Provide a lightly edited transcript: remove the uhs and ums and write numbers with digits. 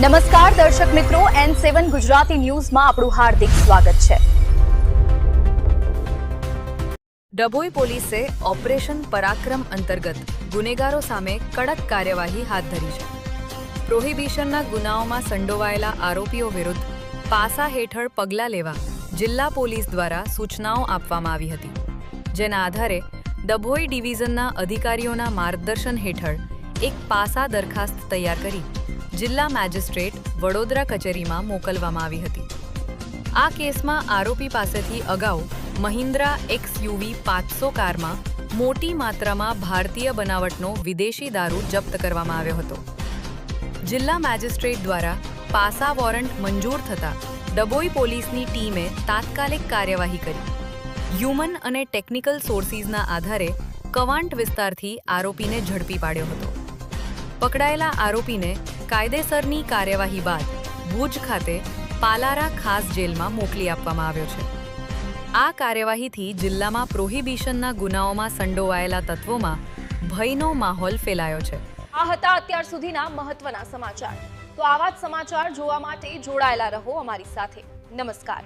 નમસ્કાર દર્શક મિત્રો, N7 ગુજરાતી ન્યૂઝમાં આપણું હાર્દિક સ્વાગત છે। ડભોઈ પોલીસે ઓપરેશન પરાક્રમ અંતર્ગત ગુનેગારો સામે કડક કાર્યવાહી હાથ ધરી છે। પ્રોહિબિશનના ગુનાઓમાં સંડોવાયેલા આરોપીઓ વિરુદ્ધ પાસા હેઠળ પગલાં લેવા જિલ્લા પોલીસ દ્વારા સૂચનાઓ આપવામાં આવી હતી, જેના આધારે ડભોઈ ડિવિઝનના અધિકારીઓના માર્ગદર્શન હેઠળ એક પાસા દરખાસ્ત તૈયાર કરી જિલ્લા મેજિસ્ટ્રેટ વડોદરા કચેરીમાં મોકલવામાં આવી હતી। આ કેસમાં આરોપી પાસેથી અગાઉ મહિન્દ્રા XUV 500 કારમાં મોટી માત્રામાં ભારતીય બનાવટનો વિદેશી દારૂ જપ્ત કરવામાં આવ્યો હતો। જિલ્લા મેજિસ્ટ્રેટ દ્વારા પાસા વોરંટ મંજૂર થતાં ડભોઈ પોલીસની ટીમે તાત્કાલિક કાર્યવાહી કરી હ્યુમન અને ટેકનિકલ સોર્સિસના આધારે કવાંટ વિસ્તારથી આરોપીને ઝડપી પાડ્યો હતો। પકડાયેલા આરોપીને કાયદેસરની કાર્યવાહી બાદ ભુજ ખાતે પાલારા ખાસ જેલમાં મોકલી આપવામાં આવ્યો છે। આ કાર્યવાહીથી જિલ્લામાં પ્રોહિબિશનના ગુનાઓમાં સંડોવાયેલા તત્વોમાં ભયનો માહોલ ફેલાયો છે। આ હતા અત્યાર સુધીના મહત્વના સમાચાર। તો આવા જ સમાચાર જોવા માટે જોડાયેલા રહો અમારી સાથે। નમસ્કાર।